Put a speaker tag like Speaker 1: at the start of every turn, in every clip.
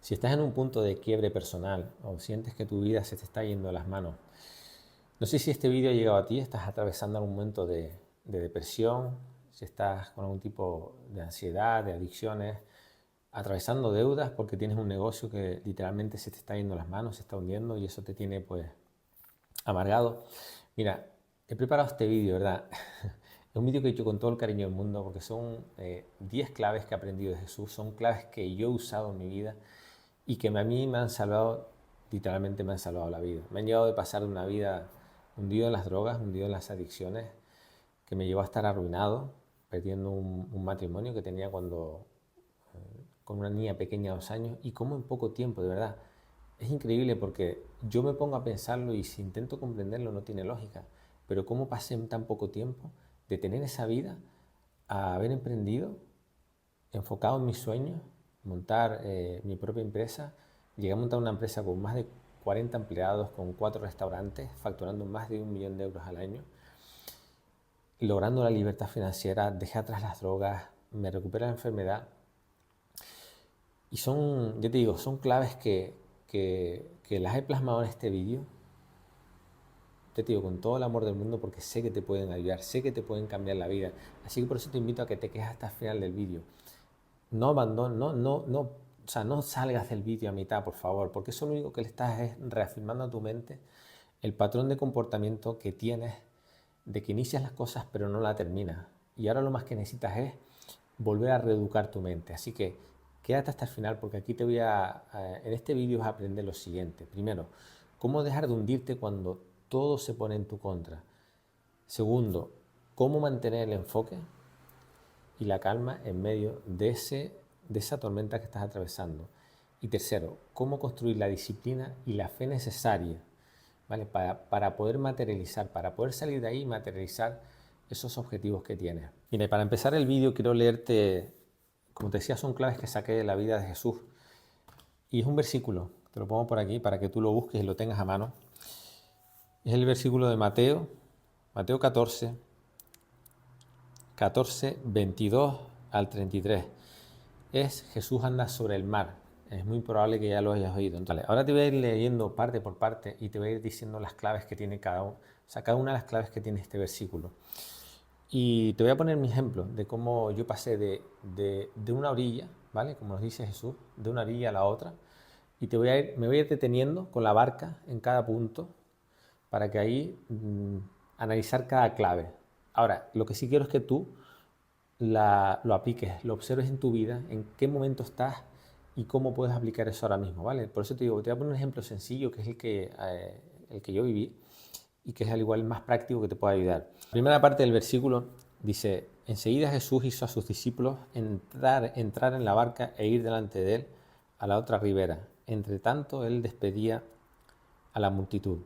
Speaker 1: Si estás en un punto de quiebre personal o sientes que tu vida se te está yendo de las manos, no sé si este vídeo ha llegado a ti, estás atravesando algún momento de depresión, si estás con algún tipo de ansiedad, de adicciones, atravesando deudas porque tienes un negocio que literalmente se te está yendo de las manos, se está hundiendo y eso te tiene pues amargado. Mira, he preparado este vídeo, ¿verdad? Es un vídeo que he hecho con todo el cariño del mundo porque son 10 claves que he aprendido de Jesús, son claves que yo he usado en mi vida y que a mí me han salvado, literalmente me han salvado la vida. Me han llevado de pasar de una vida hundido en las drogas, hundido en las adicciones, que me llevó a estar arruinado, perdiendo un matrimonio que tenía con una niña pequeña de 2 años, y cómo en poco tiempo, de verdad, es increíble porque yo me pongo a pensarlo y si intento comprenderlo no tiene lógica, pero cómo pasé en tan poco tiempo de tener esa vida a haber emprendido, enfocado en mis sueños, montar mi propia empresa. Llegué a montar una empresa con más de 40 empleados, con 4 restaurantes, facturando más de 1 millón de euros al año, logrando la libertad financiera, dejé atrás las drogas, me recuperé la enfermedad. Y son, ya te digo, son claves que las he plasmado en este vídeo. Te digo con todo el amor del mundo porque sé que te pueden ayudar, sé que te pueden cambiar la vida. Así que por eso te invito a que te quedes hasta el final del vídeo. No abandones, o sea, no salgas del vídeo a mitad, por favor, porque eso lo único que le estás es reafirmando a tu mente el patrón de comportamiento que tienes de que inicias las cosas pero no la terminas. Y ahora lo más que necesitas es volver a reeducar tu mente. Así que quédate hasta el final porque aquí en este vídeo vas a aprender lo siguiente. Primero, cómo dejar de hundirte cuando todo se pone en tu contra. Segundo, cómo mantener el enfoque y la calma en medio de esa tormenta que estás atravesando. Y tercero, cómo construir la disciplina y la fe necesaria, ¿vale? Para poder materializar, para poder salir de ahí y materializar esos objetivos que tienes. Mira, para empezar el vídeo quiero leerte, como te decía, son claves que saqué de la vida de Jesús. Y es un versículo, te lo pongo por aquí para que tú lo busques y lo tengas a mano. Es el versículo de Mateo 14, 22 al 33. Es Jesús anda sobre el mar. Es muy probable que ya lo hayas oído. Entonces, ahora te voy a ir leyendo parte por parte y te voy a ir diciendo las claves que tiene cada uno, o sea, cada una de las claves que tiene este versículo. Y te voy a poner mi ejemplo de cómo yo pasé de una orilla, ¿vale? Como nos dice Jesús, de una orilla a la otra. Y me voy a ir deteniendo con la barca en cada punto para que ahí analizar cada clave. Ahora, lo que sí quiero es que tú lo apliques, lo observes en tu vida, en qué momento estás y cómo puedes aplicar eso ahora mismo, ¿vale? Por eso te digo, te voy a poner un ejemplo sencillo que es el que yo viví y que es al igual más práctico que te puede ayudar. La primera parte del versículo dice, enseguida Jesús hizo a sus discípulos entrar en la barca e ir delante de él a la otra ribera. Entre tanto, él despedía a la multitud.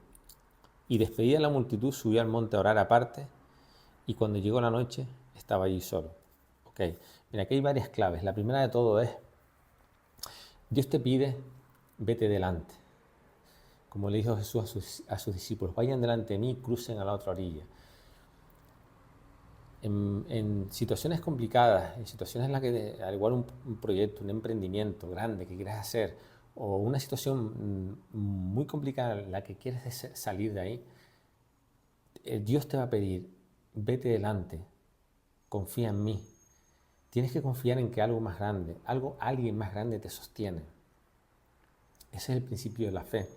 Speaker 1: Y despedida a la multitud, subió al monte a orar aparte y cuando llegó la noche estaba allí solo. Ok, mira, aquí hay varias claves. La primera de todo es, Dios te pide, vete delante. Como le dijo Jesús a sus discípulos, vayan delante de mí, crucen a la otra orilla. En situaciones complicadas, en situaciones en las que, al igual un proyecto, un emprendimiento grande que quieras hacer, o una situación muy complicada en la que quieres salir de ahí, Dios te va a pedir, vete delante, confía en mí. Tienes que confiar en que algo más grande, alguien más grande te sostiene. Ese es el principio de la fe.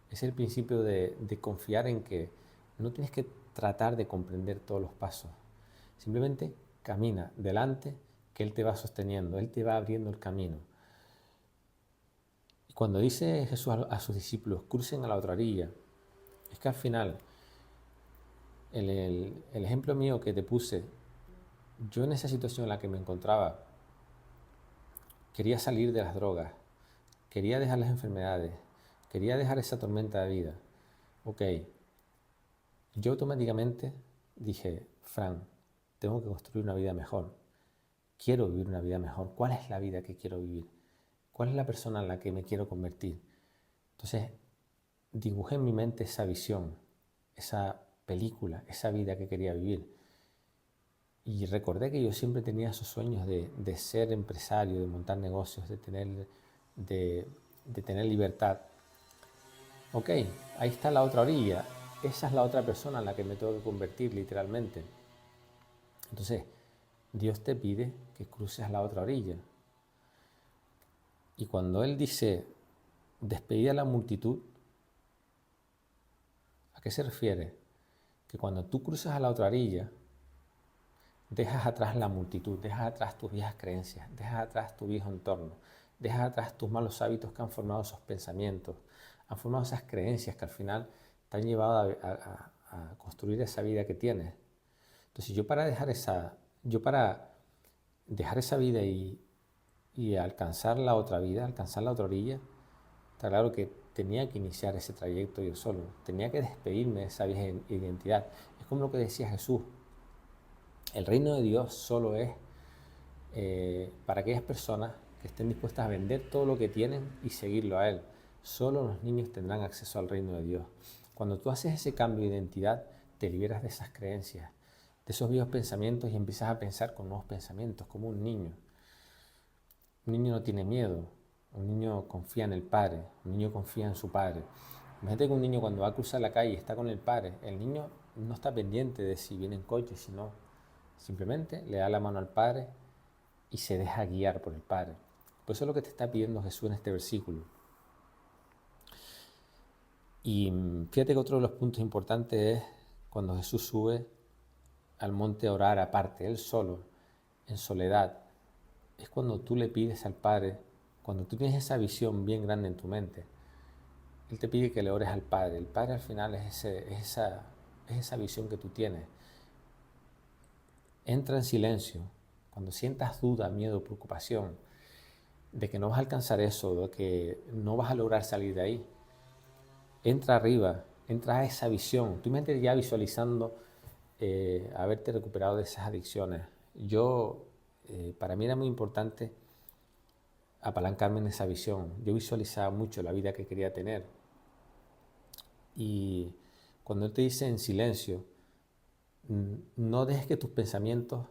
Speaker 1: Ese es el principio de confiar en que no tienes que tratar de comprender todos los pasos. Simplemente camina delante, que Él te va sosteniendo, Él te va abriendo el camino. Y cuando dice Jesús a sus discípulos, crucen a la otra orilla, es que al final, el ejemplo mío que te puse, yo en esa situación en la que me encontraba, quería salir de las drogas, quería dejar las enfermedades, quería dejar esa tormenta de vida. Ok, yo automáticamente dije, Fran, tengo que construir una vida mejor. Quiero vivir una vida mejor. ¿Cuál es la vida que quiero vivir? ¿Cuál es la persona en la que me quiero convertir? Entonces, dibujé en mi mente esa visión, esa película, esa vida que quería vivir. Y recordé que yo siempre tenía esos sueños de ser empresario, de montar negocios, de tener de, de tener libertad. Ok, ahí está la otra orilla. Esa es la otra persona en la que me tengo que convertir literalmente. Entonces, Dios te pide que cruces a la otra orilla. Y cuando Él dice, despedid a la multitud, ¿a qué se refiere? Que cuando tú cruzas a la otra orilla, dejas atrás la multitud, dejas atrás tus viejas creencias, dejas atrás tu viejo entorno, dejas atrás tus malos hábitos que han formado esos pensamientos, han formado esas creencias que al final te han llevado a construir esa vida que tienes. Entonces yo para dejar esa vida y alcanzar la otra vida, alcanzar la otra orilla, está claro que tenía que iniciar ese trayecto yo solo, tenía que despedirme de esa vieja identidad. Es como lo que decía Jesús, el reino de Dios solo es para aquellas personas que estén dispuestas a vender todo lo que tienen y seguirlo a Él. Solo los niños tendrán acceso al reino de Dios. Cuando tú haces ese cambio de identidad, te liberas de esas creencias, de esos viejos pensamientos y empiezas a pensar con nuevos pensamientos, como un niño. Un niño no tiene miedo, un niño confía en el padre, un niño confía en su padre. Imagínate que un niño cuando va a cruzar la calle y está con el padre, el niño no está pendiente de si viene en coche, si no. Simplemente le da la mano al padre y se deja guiar por el Padre. Pues eso es lo que te está pidiendo Jesús en este versículo. Y fíjate que otro de los puntos importantes es cuando Jesús sube al monte a orar aparte, Él solo, en soledad. Es cuando tú le pides al Padre, cuando tú tienes esa visión bien grande en tu mente, Él te pide que le ores al Padre. El Padre al final es esa visión que tú tienes. Entra en silencio. Cuando sientas duda, miedo, preocupación, de que no vas a alcanzar eso, de que no vas a lograr salir de ahí, entra arriba, entra a esa visión. Tú imagínate ya visualizando haberte recuperado de esas adicciones. Para mí era muy importante apalancarme en esa visión. Yo visualizaba mucho la vida que quería tener. Y cuando Él te dice en silencio, no dejes que tus pensamientos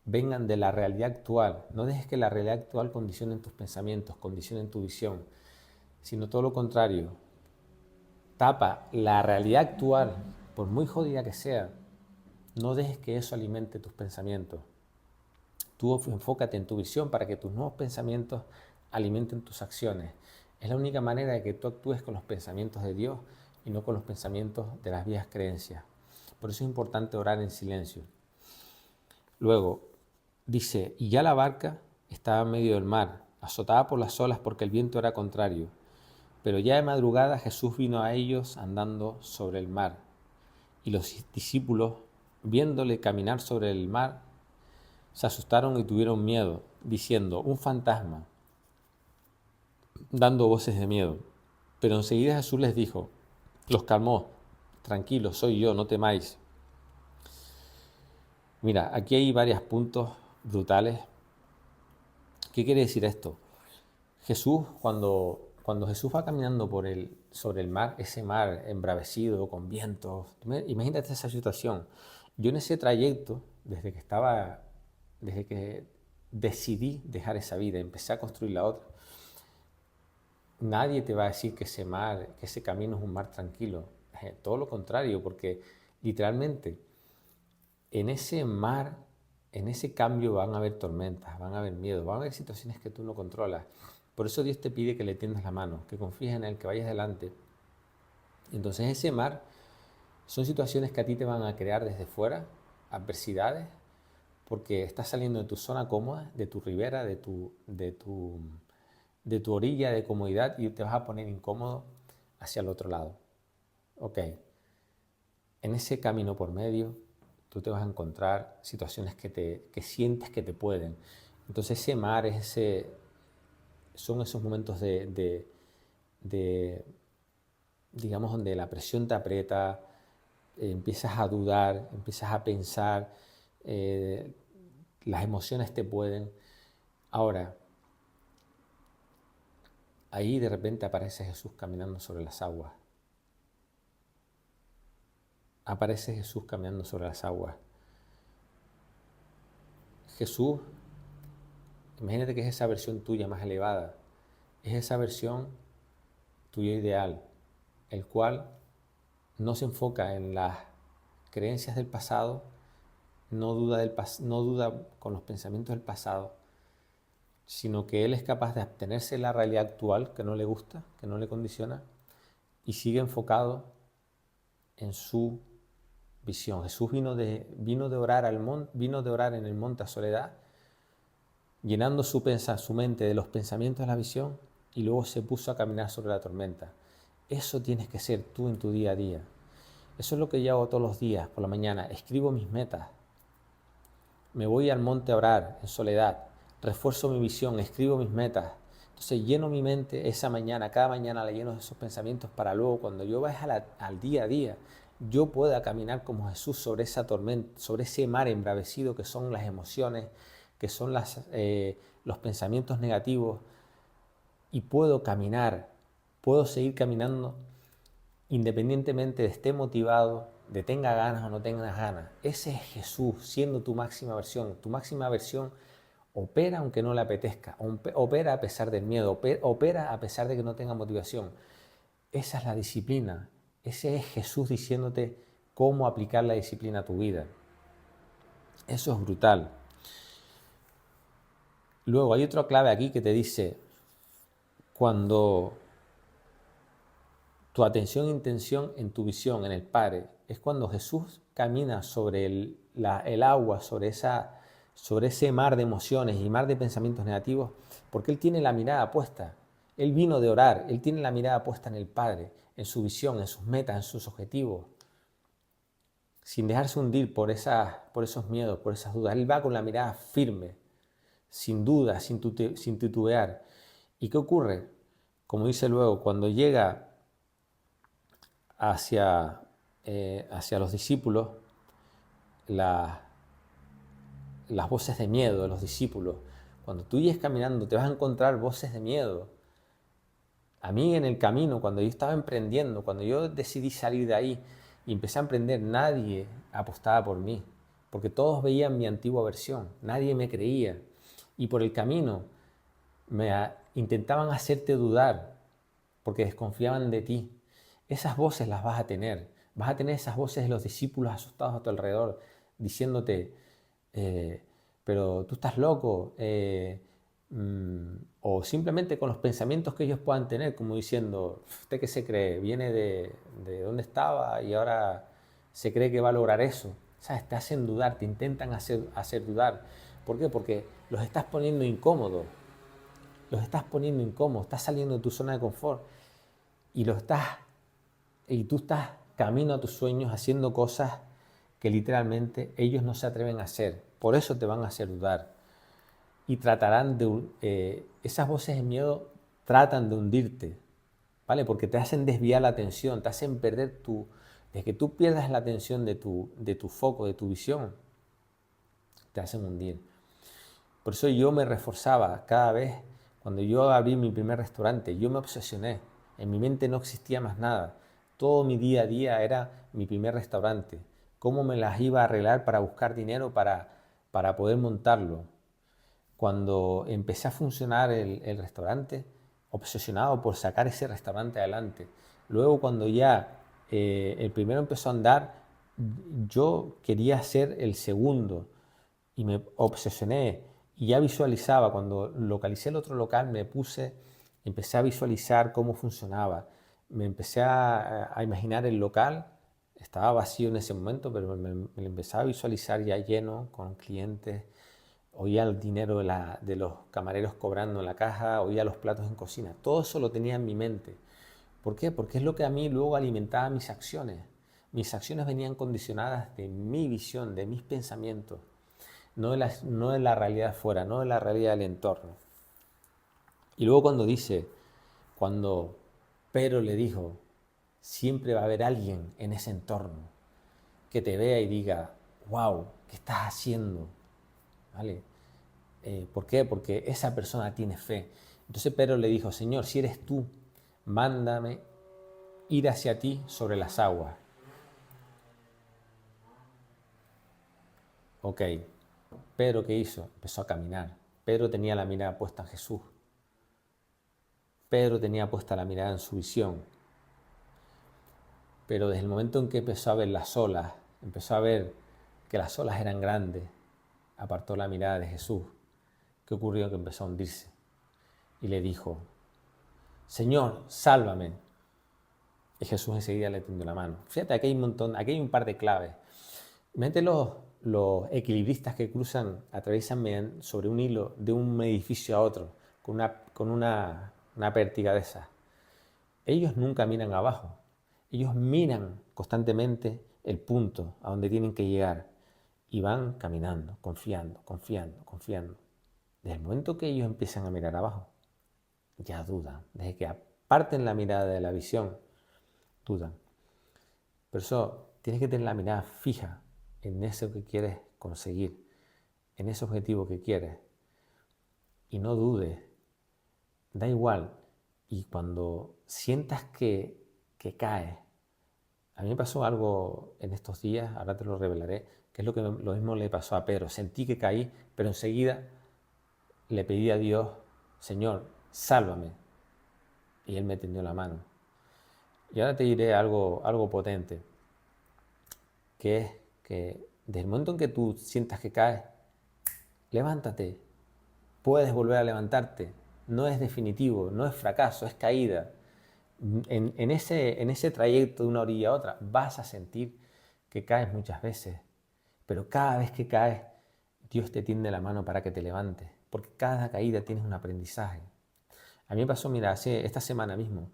Speaker 1: vengan de la realidad actual. No dejes que la realidad actual condicione tus pensamientos, condicione tu visión, sino todo lo contrario. Tapa la realidad actual, por muy jodida que sea. No dejes que eso alimente tus pensamientos. Tú enfócate en tu visión para que tus nuevos pensamientos alimenten tus acciones. Es la única manera de que tú actúes con los pensamientos de Dios y no con los pensamientos de las viejas creencias. Por eso es importante orar en silencio. Luego, dice, y ya la barca estaba en medio del mar, azotada por las olas porque el viento era contrario. Pero ya de madrugada Jesús vino a ellos andando sobre el mar. Y los discípulos, viéndole caminar sobre el mar, se asustaron y tuvieron miedo, diciendo, un fantasma, dando voces de miedo. Pero enseguida Jesús les dijo, los calmó, tranquilos, soy yo, no temáis. Mira, aquí hay varios puntos brutales. ¿Qué quiere decir esto? Jesús, cuando Jesús va caminando sobre el mar, ese mar embravecido, con vientos, imagínate esa situación. Yo en ese trayecto, desde que decidí dejar esa vida, empecé a construir la otra, nadie te va a decir que ese mar, que ese camino es un mar tranquilo. Todo lo contrario, porque literalmente en ese mar, en ese cambio van a haber tormentas, van a haber miedos, van a haber situaciones que tú no controlas. Por eso Dios te pide que le tiendas la mano, que confíes en Él, que vayas adelante. Entonces ese mar son situaciones que a ti te van a crear desde fuera, adversidades, porque estás saliendo de tu zona cómoda, de tu ribera, de tu orilla de comodidad y te vas a poner incómodo hacia el otro lado. Ok, en ese camino por medio tú te vas a encontrar situaciones que sientes que te pueden. Entonces ese mar, son esos momentos digamos, donde la presión te aprieta, empiezas a dudar, empiezas a pensar, las emociones te pueden. Ahora, ahí de repente aparece Jesús caminando sobre las aguas. Aparece Jesús caminando sobre las aguas. Jesús, imagínate que es esa versión tuya más elevada, es esa versión tuya ideal, el cual no se enfoca en las creencias del pasado, no duda con los pensamientos del pasado, sino que él es capaz de abstenerse de la realidad actual que no le gusta, que no le condiciona, y sigue enfocado en su visión. Jesús vino de orar en el monte a soledad, llenando su mente de los pensamientos de la visión, y luego se puso a caminar sobre la tormenta. Eso tienes que ser tú en tu día a día. Eso es lo que yo hago todos los días por la mañana. Escribo mis metas. Me voy al monte a orar en soledad. Refuerzo mi visión, escribo mis metas. Entonces lleno mi mente esa mañana, cada mañana la lleno de esos pensamientos para luego cuando yo vaya al día a día, yo pueda caminar como Jesús sobre esa tormenta, sobre ese mar embravecido que son las emociones, que son los pensamientos negativos, y puedo caminar, puedo seguir caminando independientemente de esté motivado, de tenga ganas o no tenga ganas. Ese es Jesús, siendo tu máxima versión. Tu máxima versión opera aunque no le apetezca, opera a pesar del miedo, opera a pesar de que no tenga motivación. Esa es la disciplina. Ese es Jesús diciéndote cómo aplicar la disciplina a tu vida. Eso es brutal. Luego hay otra clave aquí que te dice, cuando tu atención e intención en tu visión, en el Padre, es cuando Jesús camina sobre el agua, sobre ese mar de emociones y mar de pensamientos negativos, porque Él tiene la mirada puesta. Él vino de orar, Él tiene la mirada puesta en el Padre, en su visión, en sus metas, en sus objetivos, sin dejarse hundir por esos miedos, por esas dudas. Él va con la mirada firme, sin duda, sin titubear. ¿Y qué ocurre? Como dice luego, cuando llega hacia los discípulos, las voces de miedo de los discípulos. Cuando tú llegues caminando te vas a encontrar voces de miedo. A mí en el camino, cuando yo estaba emprendiendo, cuando yo decidí salir de ahí y empecé a emprender, nadie apostaba por mí, porque todos veían mi antigua versión, nadie me creía. Y por el camino intentaban hacerte dudar, porque desconfiaban de ti. Esas voces las vas a tener esas voces de los discípulos asustados a tu alrededor, diciéndote, pero tú estás loco, o simplemente con los pensamientos que ellos puedan tener, como diciendo, ¿usted qué se cree? Viene de donde estaba y ahora se cree que va a lograr eso. ¿Sabes? Te hacen dudar, te intentan hacer dudar. ¿Por qué? Porque los estás poniendo incómodos. Estás saliendo de tu zona de confort y tú estás camino a tus sueños haciendo cosas que literalmente ellos no se atreven a hacer. Por eso te van a hacer dudar. Y tratarán esas voces de miedo tratan de hundirte, ¿vale? Porque te hacen desviar la atención, te hacen perder desde que tú pierdas la atención de tu foco, de tu visión, te hacen hundir. Por eso yo me reforzaba cada vez, cuando yo abrí mi primer restaurante, yo me obsesioné. En mi mente no existía más nada. Todo mi día a día era mi primer restaurante. Cómo me las iba a arreglar para buscar dinero para poder montarlo. Cuando empecé a funcionar el restaurante, obsesionado por sacar ese restaurante adelante. Luego cuando ya el primero empezó a andar, yo quería ser el segundo y me obsesioné y ya visualizaba. Cuando localicé el otro local, empecé a visualizar cómo funcionaba. Me empecé a imaginar el local. Estaba vacío en ese momento, pero me lo empezaba a visualizar ya lleno, con clientes. Oía el dinero de los camareros cobrando en la caja, oía los platos en cocina. Todo eso lo tenía en mi mente. ¿Por qué? Porque es lo que a mí luego alimentaba mis acciones. Mis acciones venían condicionadas de mi visión, de mis pensamientos, no de la realidad fuera, no de la realidad del entorno. Y luego cuando Pedro le dijo, siempre va a haber alguien en ese entorno que te vea y diga, wow, ¿qué estás haciendo? ¿Vale? ¿Por qué? Porque esa persona tiene fe. Entonces Pedro le dijo, Señor, si eres tú, mándame ir hacia ti sobre las aguas. Ok, Pedro, ¿qué hizo? Empezó a caminar. Pedro tenía la mirada puesta en Jesús. Pedro tenía puesta la mirada en su visión, pero desde el momento en que empezó a ver las olas, empezó a ver que las olas eran grandes, apartó la mirada de Jesús. ¿Qué ocurrió? Que empezó a hundirse y le dijo: Señor, sálvame. Y Jesús enseguida le tendió la mano. Fíjate, aquí hay un par de claves. Imagínate los equilibristas que atraviesan sobre un hilo de un edificio a otro, con una pértiga de esas. Ellos nunca miran abajo. Ellos miran constantemente el punto a donde tienen que llegar y van caminando, confiando, confiando, confiando. Desde el momento que ellos empiezan a mirar abajo, ya dudan. Desde que aparten la mirada de la visión, dudan. Por eso tienes que tener la mirada fija en eso que quieres conseguir, en ese objetivo que quieres. Y no dudes, da igual. Y cuando sientas que caes, a mí me pasó algo en estos días, ahora te lo revelaré, que es lo mismo le pasó a Pedro. Sentí que caí, pero enseguida le pedí a Dios: Señor, sálvame. Y Él me tendió la mano. Y ahora te diré algo potente, que es que desde el momento en que tú sientas que caes, levántate, puedes volver a levantarte, no es definitivo, no es fracaso, es caída. En ese trayecto de una orilla a otra vas a sentir que caes muchas veces, pero cada vez que caes, Dios te tiende la mano para que te levantes, porque cada caída tienes un aprendizaje. A mí me pasó, mira, esta semana mismo,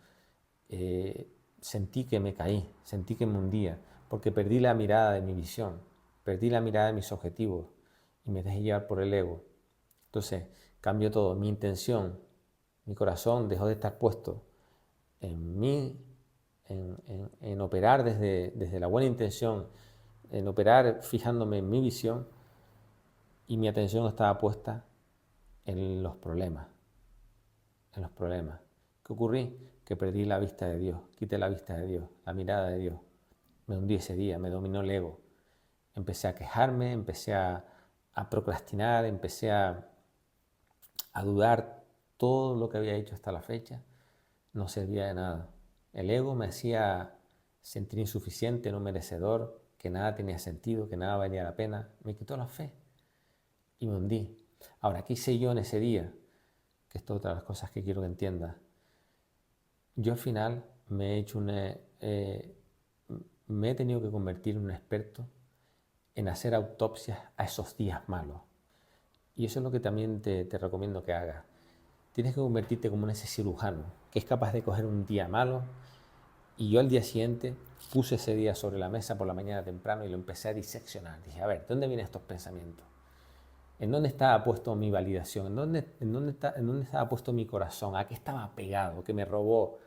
Speaker 1: sentí que me caí, sentí que me hundía, porque perdí la mirada de mi visión, perdí la mirada de mis objetivos y me dejé llevar por el ego. Entonces cambió todo, mi intención, mi corazón dejó de estar puesto en mí, en operar desde la buena intención, en operar fijándome en mi visión, y mi atención estaba puesta en los problemas, en los problemas. ¿Qué ocurrí? Que perdí la vista de Dios, quité la vista de Dios, la mirada de Dios. Me hundí ese día, me dominó el ego. Empecé a quejarme, empecé a procrastinar, empecé a dudar. Todo lo que había hecho hasta la fecha no servía de nada. El ego me hacía sentir insuficiente, no merecedor, que nada tenía sentido, que nada valía la pena. Me quitó la fe y me hundí. Ahora, ¿qué hice yo en ese día? Que esto es otra de las cosas que quiero que entiendas. Yo al final me he tenido que convertir en un experto en hacer autopsias a esos días malos. Y eso es lo que también te recomiendo que hagas. Tienes que convertirte como en ese cirujano que es capaz de coger un día malo. Y yo al día siguiente puse ese día sobre la mesa por la mañana temprano y lo empecé a diseccionar. Dije, a ver, ¿de dónde vienen estos pensamientos? ¿En dónde estaba puesto mi validación? ¿En dónde estaba puesto mi corazón? ¿A qué estaba pegado? Que me robó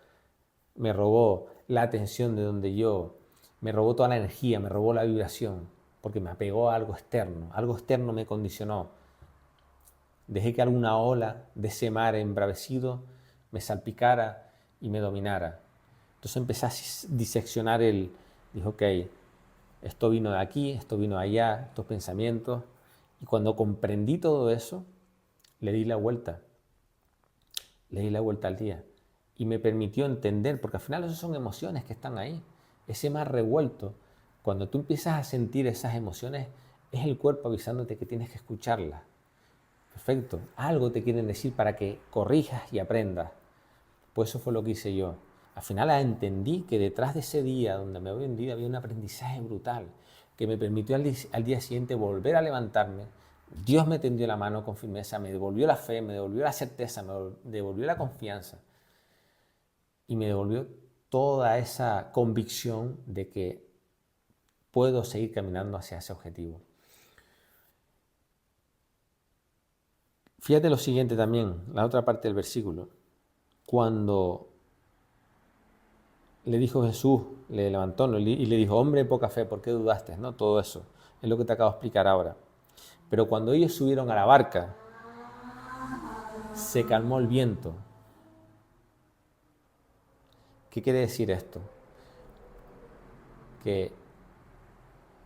Speaker 1: la atención de donde me robó toda la energía, me robó la vibración, porque me apegó a algo externo me condicionó. Dejé que alguna ola de ese mar embravecido me salpicara y me dominara. Entonces empecé a diseccionar dije, ok, esto vino de aquí, esto vino de allá, estos pensamientos. Y cuando comprendí todo eso, le di la vuelta al día. Y me permitió entender, porque al final esas son emociones que están ahí. Ese mar revuelto, cuando tú empiezas a sentir esas emociones, es el cuerpo avisándote que tienes que escucharlas. Perfecto, algo te quieren decir para que corrijas y aprendas. Pues eso fue lo que hice yo. Al final entendí que detrás de ese día donde me había hundido había un aprendizaje brutal que me permitió al día siguiente volver a levantarme. Dios me tendió la mano con firmeza, me devolvió la fe, me devolvió la certeza, me devolvió la confianza y me devolvió toda esa convicción de que puedo seguir caminando hacia ese objetivo. Fíjate lo siguiente también, la otra parte del versículo. Cuando le dijo Jesús, le levantó y le dijo, hombre de poca fe, ¿por qué dudaste? ¿No? Todo eso es lo que te acabo de explicar ahora. Pero cuando ellos subieron a la barca, se calmó el viento. ¿Qué quiere decir esto? Que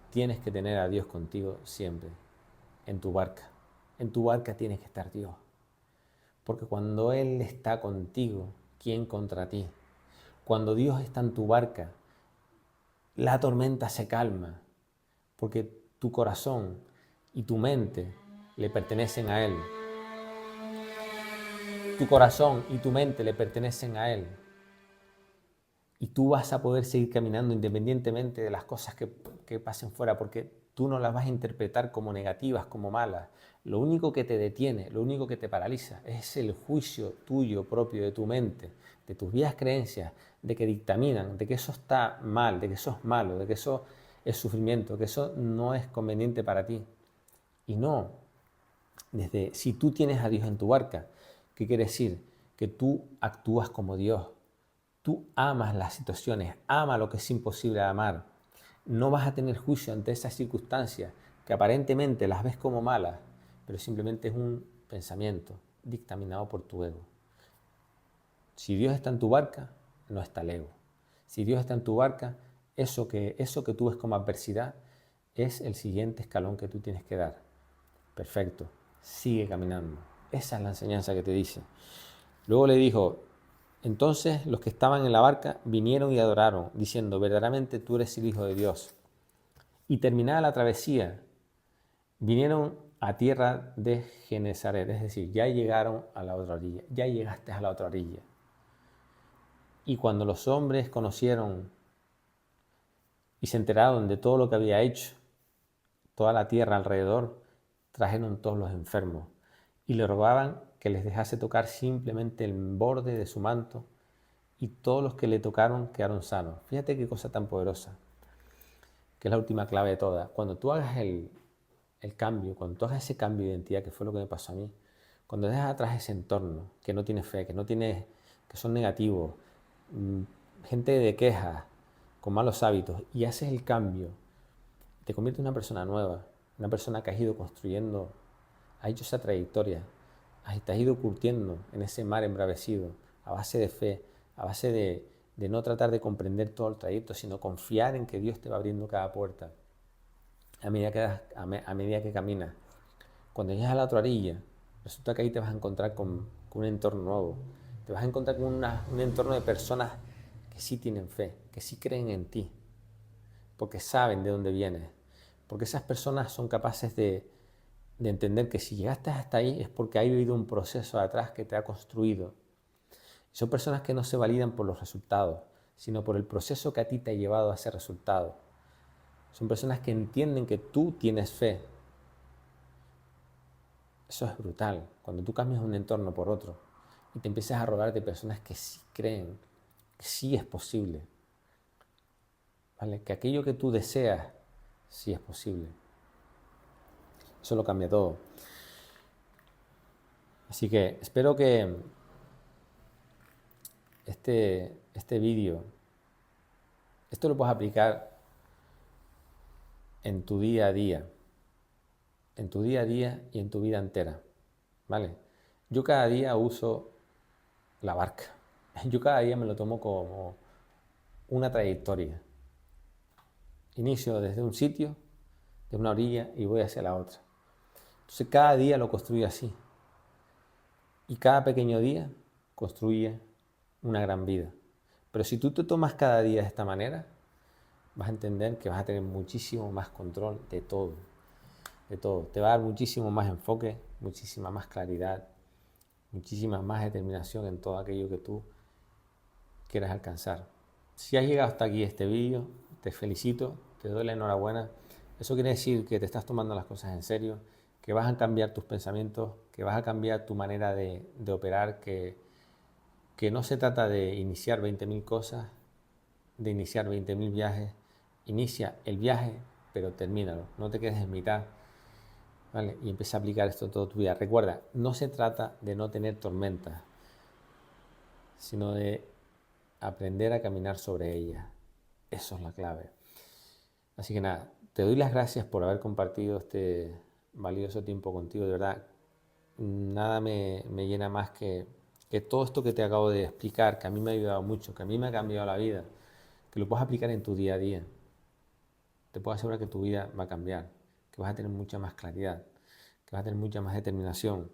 Speaker 1: tienes que tener a Dios contigo siempre, en tu barca. En tu barca tienes que estar Dios. Porque cuando Él está contigo, ¿quién contra ti? Cuando Dios está en tu barca, la tormenta se calma, porque tu corazón y tu mente le pertenecen a Él. Tu corazón y tu mente le pertenecen a Él. Y tú vas a poder seguir caminando independientemente de las cosas que pasen fuera, porque tú no las vas a interpretar como negativas, como malas. Lo único que te detiene, lo único que te paraliza es el juicio tuyo propio de tu mente, de tus viejas creencias, de que dictaminan, de que eso está mal, de que eso es malo, de que eso es sufrimiento, que eso no es conveniente para ti. Y no, si tú tienes a Dios en tu barca, ¿qué quiere decir? Que tú actúas como Dios. Tú amas las situaciones, ama lo que es imposible de amar. No vas a tener juicio ante esas circunstancias que aparentemente las ves como malas, pero simplemente es un pensamiento dictaminado por tu ego. Si Dios está en tu barca, no está el ego. Si Dios está en tu barca, eso que tú ves como adversidad es el siguiente escalón que tú tienes que dar. Perfecto, sigue caminando. Esa es la enseñanza que te dice. Luego le dijo, entonces los que estaban en la barca vinieron y adoraron, diciendo, verdaderamente tú eres el Hijo de Dios. Y terminada la travesía, vinieron a tierra de Genesaret, es decir, ya llegaron a la otra orilla, ya llegaste a la otra orilla. Y cuando los hombres conocieron y se enteraron de todo lo que había hecho, toda la tierra alrededor, trajeron todos los enfermos y le rogaban que les dejase tocar simplemente el borde de su manto, y todos los que le tocaron quedaron sanos. Fíjate qué cosa tan poderosa, que es la última clave de todas. Cuando tú hagas el cambio, cuando tú hagas ese cambio de identidad, que fue lo que me pasó a mí, cuando dejas atrás ese entorno que no tiene fe, que son negativos, gente de quejas, con malos hábitos, y haces el cambio, te conviertes en una persona nueva, una persona que has ido construyendo, has hecho esa trayectoria, te has ido curtiendo en ese mar embravecido, a base de fe, a base de no tratar de comprender todo el trayecto, sino confiar en que Dios te va abriendo cada puerta a medida que caminas. Cuando llegas a la otra orilla, resulta que ahí te vas a encontrar con un entorno nuevo, te vas a encontrar con un entorno de personas que sí tienen fe, que sí creen en ti, porque saben de dónde vienes, porque esas personas son capaces de entender que si llegaste hasta ahí es porque ha vivido un proceso de atrás que te ha construido. Son personas que no se validan por los resultados, sino por el proceso que a ti te ha llevado a ese resultado. Son personas que entienden que tú tienes fe. Eso es brutal. Cuando tú cambias un entorno por otro y te empiezas a rodear de personas que sí creen, que sí es posible, ¿vale? Que aquello que tú deseas sí es posible. Eso lo cambia todo. Así que espero que este vídeo, esto lo puedes aplicar en tu día a día, y en tu vida entera, ¿vale? Yo cada día uso la barca. Yo cada día me lo tomo como una trayectoria. Inicio desde un sitio, de una orilla, y voy hacia la otra. Entonces cada día lo construyo así. Y cada pequeño día construye una gran vida. Pero si tú te tomas cada día de esta manera, vas a entender que vas a tener muchísimo más control de todo. De todo. Te va a dar muchísimo más enfoque, muchísima más claridad, muchísima más determinación en todo aquello que tú quieras alcanzar. Si has llegado hasta aquí este vídeo, te felicito, te doy la enhorabuena. Eso quiere decir que te estás tomando las cosas en serio, que vas a cambiar tus pensamientos, que vas a cambiar tu manera de operar, que no se trata de iniciar 20.000 cosas, de iniciar 20.000 viajes. Inicia el viaje, pero termínalo. No te quedes en mitad, ¿vale? Y empieza a aplicar esto toda tu vida. Recuerda, no se trata de no tener tormentas, sino de aprender a caminar sobre ellas. Eso es la clave. Así que nada, te doy las gracias por haber compartido este valioso tiempo contigo. De verdad, nada me llena más que todo esto que te acabo de explicar, que a mí me ha ayudado mucho, que a mí me ha cambiado la vida, que lo puedas aplicar en tu día a día. Te puedo asegurar que tu vida va a cambiar, que vas a tener mucha más claridad, que vas a tener mucha más determinación,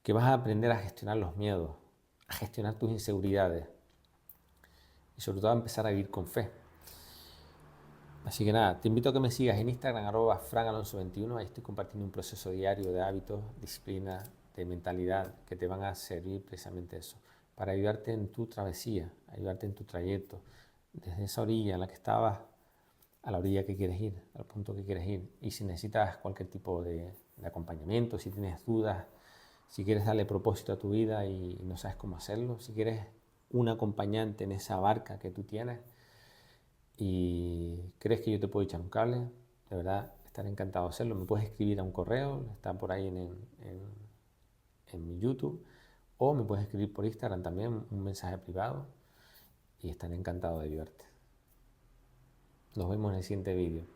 Speaker 1: que vas a aprender a gestionar los miedos, a gestionar tus inseguridades y sobre todo a empezar a vivir con fe. Así que nada, te invito a que me sigas en Instagram, @franalonso21. Ahí estoy compartiendo un proceso diario de hábitos, disciplina, de mentalidad que te van a servir precisamente eso, para ayudarte en tu travesía, ayudarte en tu trayecto, desde esa orilla en la que estabas a la orilla que quieres ir, al punto que quieres ir. Y si necesitas cualquier tipo de acompañamiento, si tienes dudas, si quieres darle propósito a tu vida y no sabes cómo hacerlo, si quieres un acompañante en esa barca que tú tienes, y crees que yo te puedo echar un cable, de verdad estaré encantado de hacerlo. Me puedes escribir a un correo, está por ahí en mi YouTube, o me puedes escribir por Instagram también un mensaje privado y estaré encantado de ayudarte. Nos vemos en el siguiente vídeo.